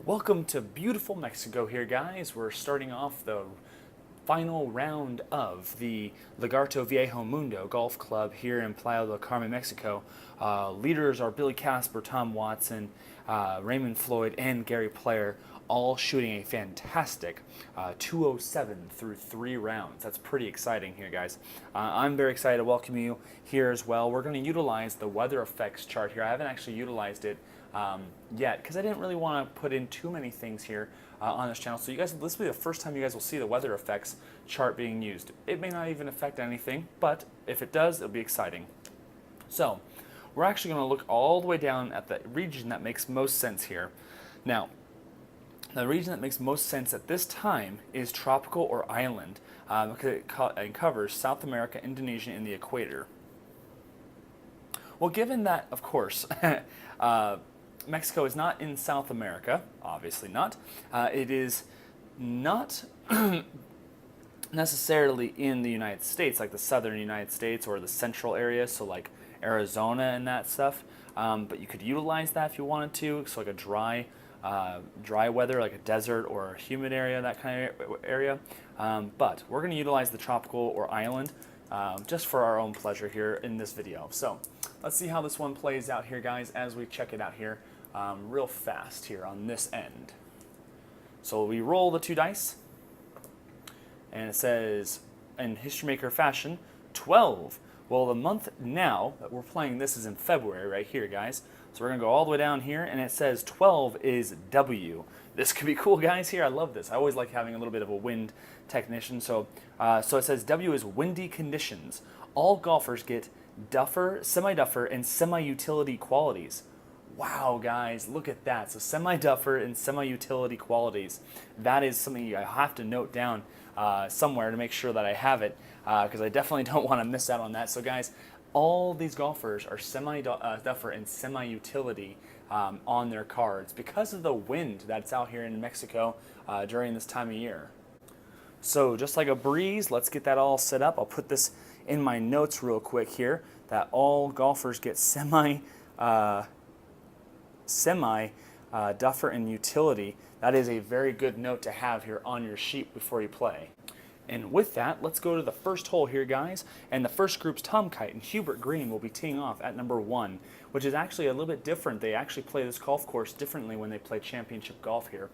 Welcome to beautiful Mexico here, guys. We're starting off the final round of the Lagarto Viejo Mundo Golf Club here in Playa Del Carmen, Mexico. Leaders are Billy Casper, Tom Watson, Raymond Floyd, and Gary Player, all shooting a fantastic 207 through 3 rounds. That's pretty exciting here, guys. I'm very excited to welcome you here as well. We're going to utilize the weather effects chart here. I haven't actually utilized it yet because I didn't really want to put in too many things here on this channel. So you guys, this will be the first time you guys will see the weather effects chart being used. It may not even affect anything, but if it does, it'll be exciting. So we're actually going to look all the way down at the region that makes most sense here. Now, the region that makes most sense at this time is tropical or island, because it covers South America, Indonesia, and the equator. Well, given that, of course, Mexico is not in South America, obviously not. It is not necessarily in the United States, like the southern United States or the central area, so like Arizona and that stuff. But you could utilize that if you wanted to, so like a dry weather, like a desert or a humid area, that kind of area. But we're going to utilize the tropical or island just for our own pleasure here in this video. So let's see how this one plays out here, guys, as we check it out here real fast here on this end. So we roll the 2 dice, and it says, in History Maker fashion, 12. Well, the month now that we're playing this is in February right here, guys. So we're going to go all the way down here, and it says 12 is W. This could be cool, guys, here. I love this. I always like having a little bit of a wind technician. So it says W is windy conditions. All golfers get duffer, semi-duffer, and semi-utility qualities. Wow, guys, look at that. So semi-duffer and semi-utility qualities. That is something I have to note down somewhere to make sure that I have it, because I definitely don't want to miss out on that. So, guys, all these golfers are semi-duffer and semi-utility on their cards because of the wind that's out here in Mexico during this time of year. So just like a breeze, let's get that all set up. I'll put this in my notes real quick here, that all golfers get duffer and utility. That is a very good note to have here on your sheet before you play. And with that, let's go to the first hole here, guys. And the first group's Tom Kite and Hubert Green will be teeing off at number 1, which is actually a little bit different. They actually play this golf course differently when they play championship golf here.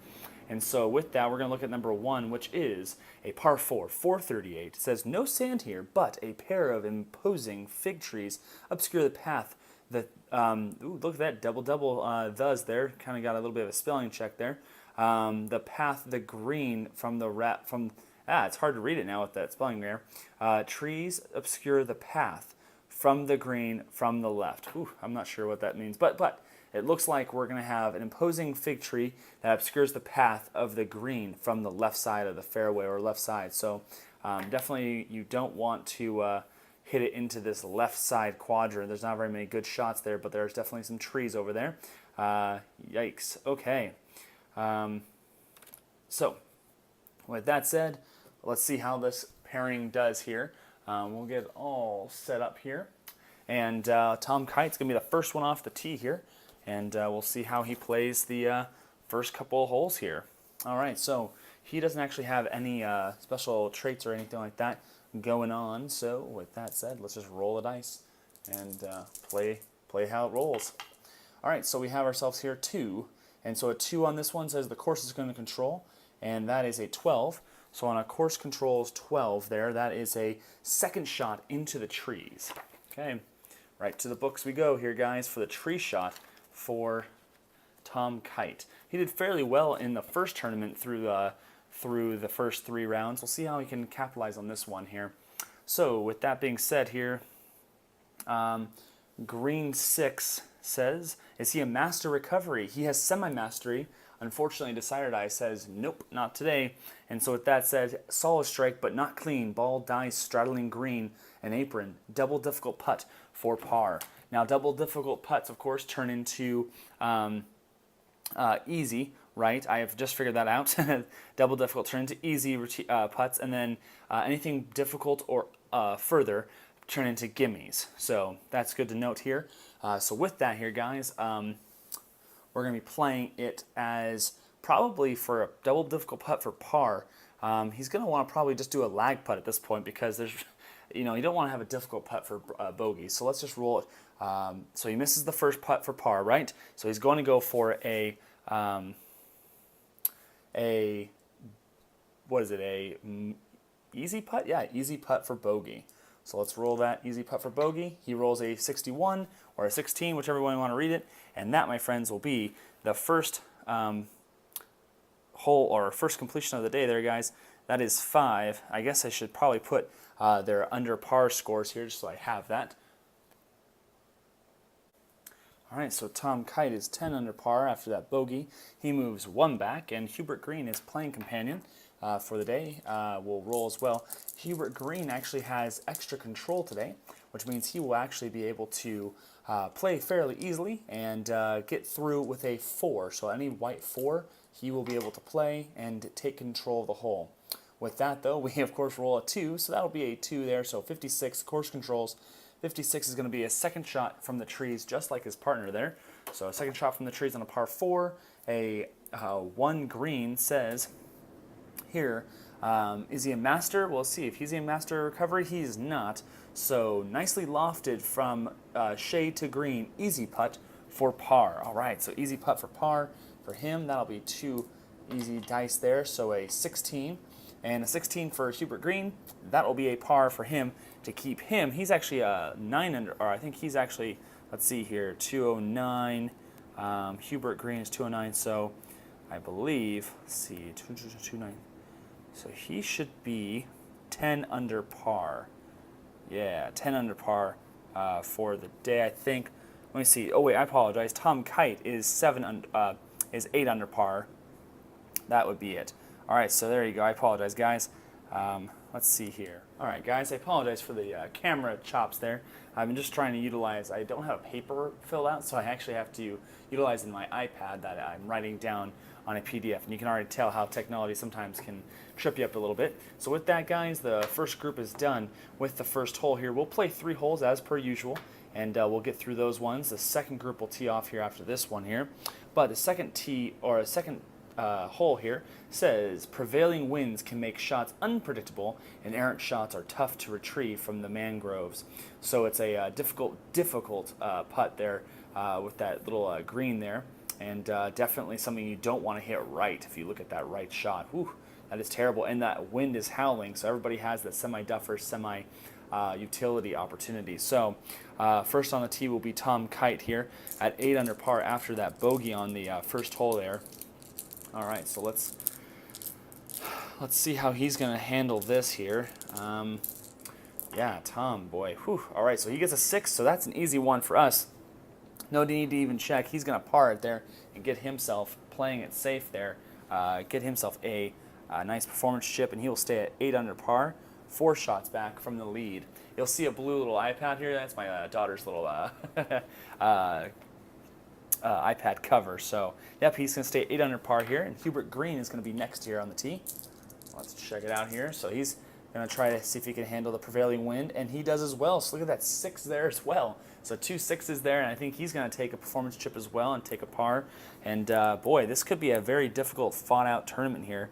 And so with that, we're going to look at number 1, which is a par 4, 438. It says, no sand here, but a pair of imposing fig trees obscure the path. Ooh, look at that double does there. Kind of got a little bit of a spelling check there. The path, the green from the it's hard to read it now with that spelling there. Trees obscure the path from the green from the left. Ooh, I'm not sure what that means, but it looks like we're going to have an imposing fig tree that obscures the path of the green from the left side of the fairway or left side. So definitely you don't want to hit it into this left side quadrant. There's not very many good shots there, but there's definitely some trees over there. Yikes. Okay. So with that said, let's see how this pairing does here. We'll get it all set up here. And Tom Kite's going to be the first one off the tee here. And we'll see how he plays the first couple of holes here. All right, so he doesn't actually have any special traits or anything like that going on. So with that said, let's just roll the dice and play how it rolls. All right, so we have ourselves here 2. And so a 2 on this one says the course is going to control, and that is a 12. So on a course controls 12 there, that is a second shot into the trees. Okay, right to the books we go here, guys, for the tree shot for Tom Kite. He did fairly well in the first tournament through the first 3 rounds. We'll see how he can capitalize on this one here. So with that being said here, Green 6 says, is he a master recovery? He has semi-mastery. Unfortunately, Decided Eye says, nope, not today. And so with that said, solid strike, but not clean. Ball dies straddling green, an apron. Double difficult putt for par. Now, double difficult putts, of course, turn into easy, right? I have just figured that out. Double difficult turn into easy putts, and then anything difficult or further turn into gimmies. So that's good to note here. So with that here, guys, we're going to be playing it as probably for a double difficult putt for par, he's going to want to probably just do a lag putt at this point because there's, you don't want to have a difficult putt for bogey. So let's just roll it. So he misses the first putt for par, right? So he's going to go for what is it, easy putt? Yeah, easy putt for bogey. So let's roll that easy putt for bogey. He rolls a 61 or a 16, whichever one you want to read it. And that, my friends, will be the first hole or first completion of the day there, guys. That is 5. I guess I should probably put their under par scores here just so I have that. All right, so Tom Kite is 10 under par after that bogey. He moves 1 back, and Hubert Green, his playing companion for the day, will roll as well. Hubert Green actually has extra control today, which means he will actually be able to play fairly easily and get through with a 4. So any white 4, he will be able to play and take control of the hole. With that, though, we of course roll a 2, so that'll be a 2 there. So 56 course controls. 56 is going to be a second shot from the trees, just like his partner there. So a second shot from the trees on a par 4. A 1 green says here, is he a master? We'll see. If he's a master recovery, he is not. So nicely lofted from shade to green, easy putt for par. All right, so easy putt for par for him. That'll be 2 easy dice there. So a 16 and a 16 for Hubert Green. That will be a par for him to keep him. He's actually a 9 under, or I think he's actually, let's see here, 209. Hubert Green is 209, so I believe, let's see, 229. So he should be 10 under par. Yeah, 10 under par for the day, I think. Let me see. Oh wait, I apologize. Tom Kite is 8 under par. That would be it. All right, so there you go. I apologize, guys. Let's see here. All right, guys, I apologize for the camera chops there. I'm just trying to utilize, I don't have a paper filled out, so I actually have to utilize in my iPad that I'm writing down on a PDF. And you can already tell how technology sometimes can trip you up a little bit. So with that, guys, the first group is done with the first hole here. We'll play 3 holes as per usual, and we'll get through those ones. The second group will tee off here after this one here. But the second tee, or a second hole here says prevailing winds can make shots unpredictable and errant shots are tough to retrieve from the mangroves. So it's a difficult putt there with that little green there, and definitely something you don't want to hit right. If you look at that right shot, whew, that is terrible, and that wind is howling, so everybody has that semi-duffer, utility opportunity. So first on the tee will be Tom Kite here at 8 under par after that bogey on the first hole there. All right, so let's see how he's going to handle this here. Yeah, Tom, boy. Whew. All right, so he gets a 6, so that's an easy one for us. No need to even check. He's going to par it there and get himself playing it safe there. Get himself a nice performance chip, and he will stay at 8 under par, 4 shots back from the lead. You'll see a blue little iPad here. That's my daughter's little iPad cover. So, yep, he's going to stay 8 under par here, and Hubert Green is going to be next here on the tee. Let's check it out here. So he's going to try to see if he can handle the prevailing wind, and he does as well. So look at that 6 there as well. So 2 6s there, and I think he's going to take a performance chip as well and take a par. And boy, this could be a very difficult fought-out tournament here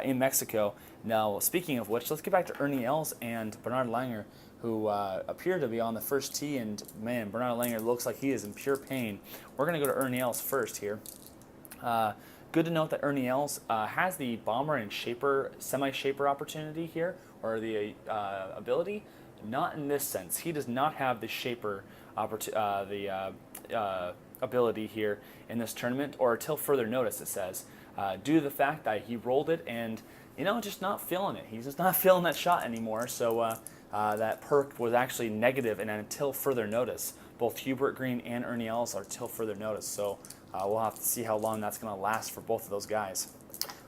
in Mexico. Now, speaking of which, let's get back to Ernie Els and Bernard Langer, who appear to be on the first tee, and man, Bernard Langer looks like he is in pure pain. We're going to go to Ernie Els first here. Good to note that Ernie Els has the bomber and shaper, semi-shaper opportunity here, or the ability. Not in this sense. He does not have the shaper ability here in this tournament, or until further notice, it says, due to the fact that he rolled it and, just not feeling it. He's just not feeling that shot anymore, so that perk was actually negative, and until further notice. Both Hubert Green and Ernie Els are till further notice, so we'll have to see how long that's going to last for both of those guys.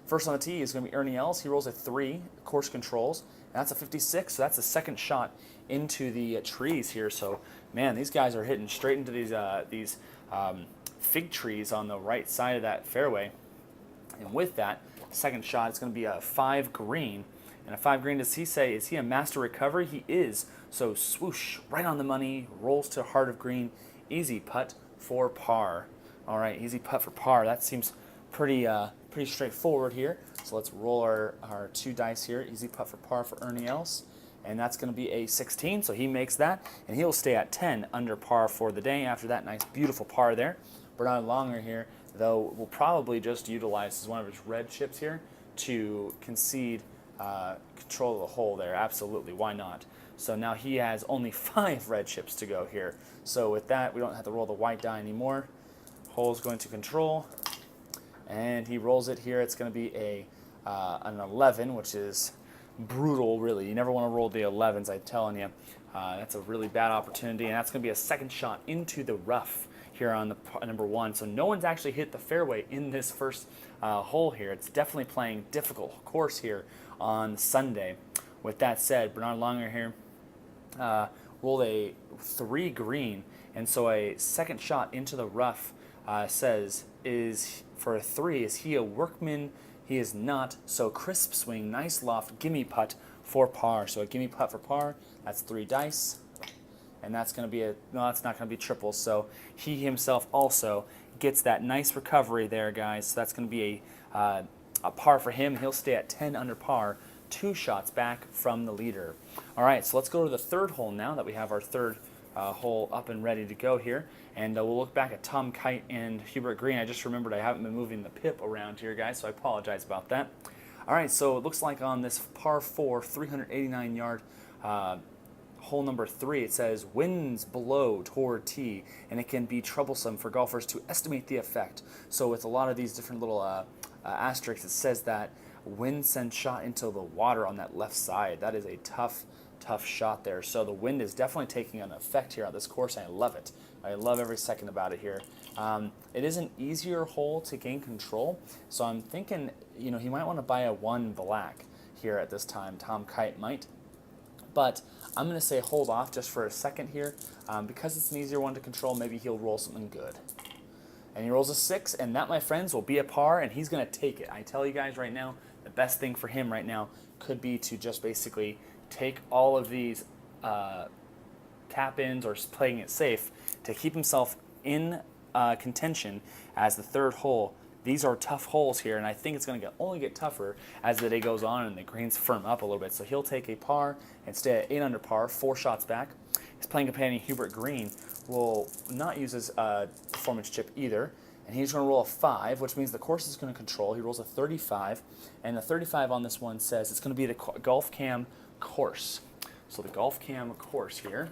First on the tee is going to be Ernie Els. He rolls a 3, course controls, and that's a 56, so that's the second shot into the trees here. So, man, these guys are hitting straight into these fig trees on the right side of that fairway. And with that second shot, it's going to be a 5 green. And a 5 green, does he say, is he a master recovery? He is. So swoosh, right on the money, rolls to heart of green, easy putt for par. All right, easy putt for par. That seems pretty pretty straightforward here. So let's roll our 2 dice here. Easy putt for par for Ernie Els. And that's going to be a 16, so he makes that. And he'll stay at 10 under par for the day after that nice, beautiful par there. Bernard Langer here, though, will probably just utilize one of his red chips here to concede control of the hole there. Absolutely, why not? So now he has only 5 red chips to go here. So with that, we don't have to roll the white die anymore. Hole's going to control, and he rolls it here. It's going to be an 11, which is brutal, really. You never want to roll the 11s, I'm telling you. That's a really bad opportunity, and that's going to be a second shot into the rough here on the number 1. So no one's actually hit the fairway in this first hole here. It's definitely playing difficult course here on Sunday. With that said, Bernard Langer here rolled a 3 green, and so a second shot into the rough says, is for a 3, is he a workman? He is not. So crisp swing, nice loft, gimme putt for par. So a gimme putt for par, that's 3 dice. And that's going to be no, that's not going to be triple. So he himself also gets that nice recovery there, guys. So that's going to be a par for him. He'll stay at 10 under par, 2 shots back from the leader. All right, so let's go to the third hole now that we have our third hole up and ready to go here. And we'll look back at Tom Kite and Hubert Green. I just remembered I haven't been moving the pip around here, guys, so I apologize about that. All right, so it looks like on this par 4, 389-yard hole number 3, it says winds below toward tee, and it can be troublesome for golfers to estimate the effect. So with a lot of these different little asterisks, it says that wind sends shot into the water on that left side. That is a tough shot there. So the wind is definitely taking an effect here on this course, and I love it. I love every second about it here. It is an easier hole to gain control, so I'm thinking, you know, he might want to buy a 1 black here at this time. Tom Kite might. But I'm going to say hold off just for a second here. Because it's an easier one to control, maybe he'll roll something good. And he rolls a 6, and that, my friends, will be a par, and he's going to take it. I tell you guys right now, the best thing for him right now could be to just basically take all of these tap-ins or playing it safe to keep himself in contention as the third hole. These are tough holes here, and I think it's going to only get tougher as the day goes on and the greens firm up a little bit. So he'll take a par and stay at 8 under par, 4 shots back. His playing companion, Hubert Green, will not use his performance chip either, and he's going to roll a 5, which means the course is going to control. He rolls a 35, and the 35 on this one says it's going to be the Golf Cam course. So the Golf Cam course here.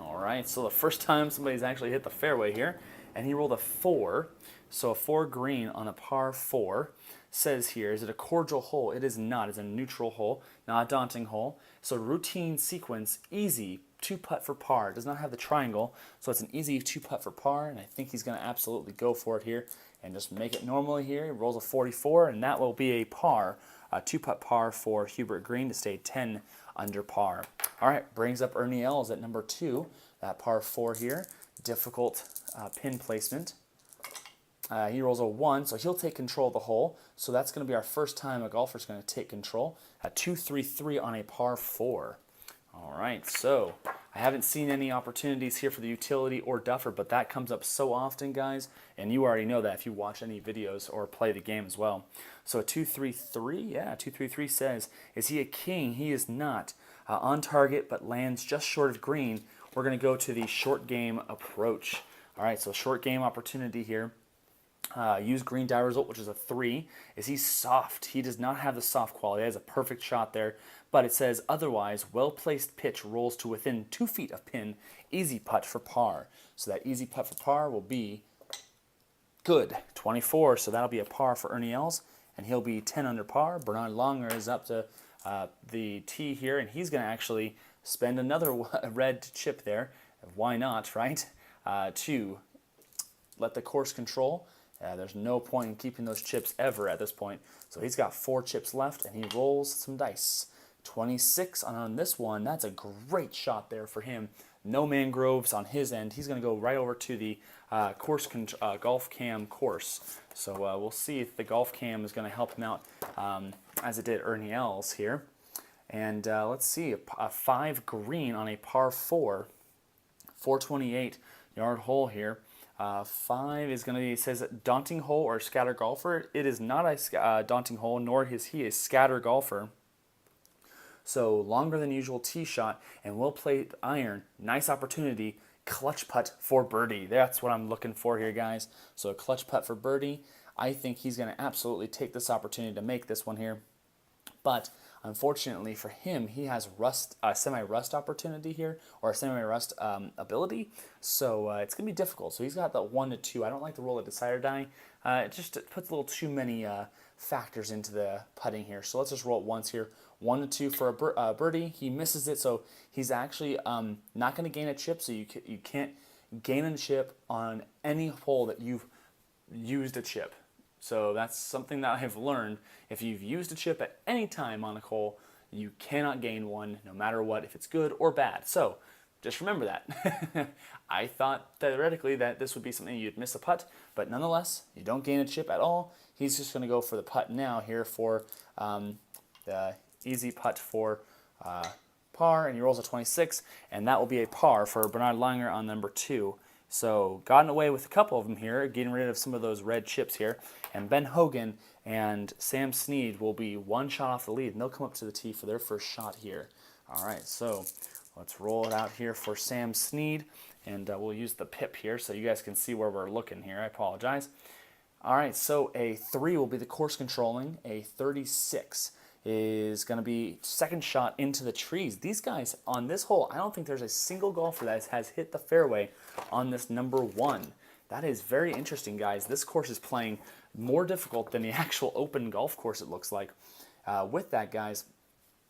All right, so the first time somebody's actually hit the fairway here, and he rolled a 4. So a 4 green on a par 4 says here, is it a cordial hole? It is not. It's a neutral hole, not a daunting hole. So routine sequence, easy, 2 putt for par. It does not have the triangle, so it's an easy 2 putt for par, and I think he's going to absolutely go for it here and just make it normally here. He rolls a 44, and that will be a par, a 2 putt par for Hubert Green to stay 10 under par. All right, brings up Ernie Els at number 2, that par 4 here. Difficult pin placement. He rolls a 1, so he'll take control of the hole. So that's going to be our first time a golfer's going to take control. A 2-3-3 on a par 4. All right, so I haven't seen any opportunities here for the utility or duffer, but that comes up so often, guys, and you already know that if you watch any videos or play the game as well. So a 2-3-3, yeah, 2-3-3 says, is he a king? He is not. On target, but lands just short of green. We're going to go to the short game approach. All right, so short game opportunity here. Use green die result, which is a 3. Is he soft? He does not have the soft quality. He has a perfect shot there. But it says otherwise, well-placed pitch rolls to within 2 feet of pin. Easy putt for par. So that easy putt for par will be good. 24, so that'll be a par for Ernie Els. And he'll be 10 under par. Bernard Langer is up to the tee here, and he's going to actually spend another red chip there. Why not, right? To let the course control. There's no point in keeping those chips ever at this point. So he's got 4 chips left, and he rolls some dice. 26 on this one. That's a great shot there for him. No mangroves on his end. He's going to go right over to the Golf Cam course. So we'll see if the Golf Cam is going to help him out as it did Ernie Els here. And let's see, a 5 green on a par 4, 428 yard hole here. 5 is going to be, it says daunting hole or scatter golfer. It is not a daunting hole, nor is he a scatter golfer. So longer than usual tee shot and will play iron. Nice opportunity. Clutch putt for birdie. That's what I'm looking for here, guys. So a clutch putt for birdie. I think he's going to absolutely take this opportunity to make this one here. But unfortunately for him, he has semi-rust opportunity here, or a semi-rust ability. So it's going to be difficult. So he's got the 1 to 2. I don't like the roll of decider die. It just puts a little too many factors into the putting here. So let's just roll it once here. 1 to 2 for a birdie. He misses it, so he's actually not going to gain a chip. So you can't gain a chip on any hole that you've used a chip. So that's something that I've learned. If you've used a chip at any time on a hole, you cannot gain one no matter what, if it's good or bad. So just remember that. I thought theoretically that this would be something you'd miss a putt, but nonetheless, you don't gain a chip at all. He's just going to go for the putt now here for the easy putt for par, and he rolls a 26, and that will be a par for Bernard Langer on number 2. So gotten away with a couple of them here, getting rid of some of those red chips here. And Ben Hogan and Sam Snead will be one shot off the lead, and they'll come up to the tee for their first shot here. All right, so let's roll it out here for Sam Snead, and we'll use the pip here so you guys can see where we're looking here. I apologize. All right, so a 3 will be the course controlling. A 36 is going to be second shot into the trees. These guys on this hole, I don't think there's a single golfer that has hit the fairway on this number 1. That is very interesting, guys. This course is playing more difficult than the actual open golf course, it looks like. With that, guys,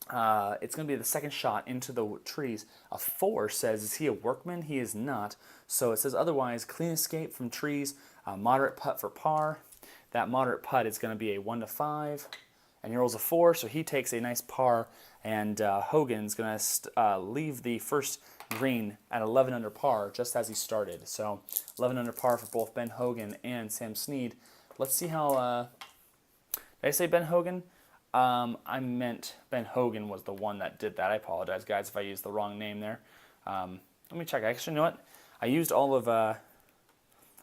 it's going to be the second shot into the trees. A 4 says, is he a workman? He is not. So it says otherwise, clean escape from trees, moderate putt for par. That moderate putt is going to be a 1 to 5. And he rolls a 4, so he takes a nice par, and Hogan's going to leave the first green at 11 under par, just as he started. So 11 under par for both Ben Hogan and Sam Snead. Let's see how, did I say Ben Hogan? I meant Ben Hogan was the one that did that. I apologize, guys, if I used the wrong name there. Let me check. Actually, you know what? I used all of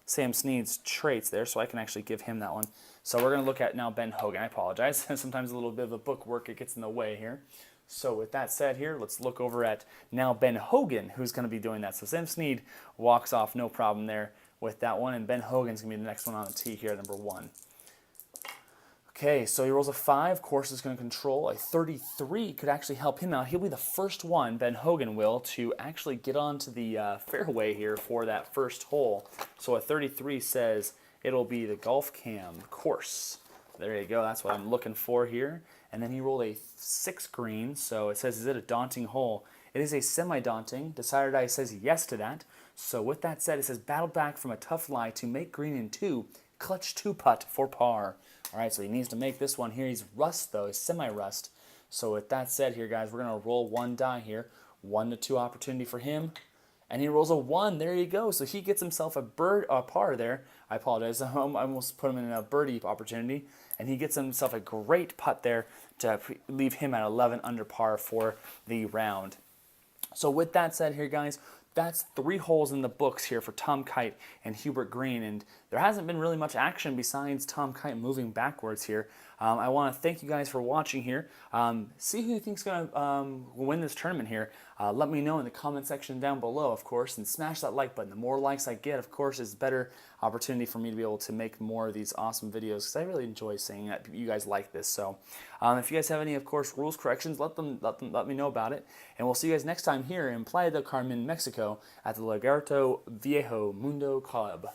Sam Snead's traits there, so I can actually give him that one. So we're going to look at now Ben Hogan. I apologize. Sometimes a little bit of a book work, it gets in the way here. So with that said here, let's look over at now Ben Hogan, who's going to be doing that. So Sam Snead walks off, no problem there with that one, and Ben Hogan's going to be the next one on the tee here, number 1. Okay, so he rolls a 5. Course is going to control. A 33 could actually help him out. He'll be the first one, Ben Hogan will, to actually get onto the fairway here for that first hole. So a 33 says it'll be the Golf Cam course. There you go. That's what I'm looking for here. And then he rolled a 6 green. So it says, is it a daunting hole? It is a semi-daunting. Decider die says yes to that. So with that said, it says battled back from a tough lie to make green in 2. Clutch 2 putt for par. All right, so he needs to make this one here. He's rust, though. He's semi-rust. So with that said here, guys, we're going to roll 1 die here. 1 to 2 opportunity for him. And he rolls a 1. There you go. So he gets himself a par there. I apologize. I almost put him in a birdie opportunity. And he gets himself a great putt there to leave him at 11 under par for the round. So with that said here, guys, that's 3 holes in the books here for Tom Kite and Hubert Green, and there hasn't been really much action besides Tom Kite moving backwards here. I want to thank you guys for watching here. See who you think's going to win this tournament here. Let me know in the comment section down below, of course, and smash that like button. The more likes I get, of course, is better opportunity for me to be able to make more of these awesome videos, because I really enjoy seeing that you guys like this. So if you guys have any, of course, rules corrections, let me know about it. And we'll see you guys next time here in Playa del Carmen, Mexico, at the Lagarto Viejo Mundo Club.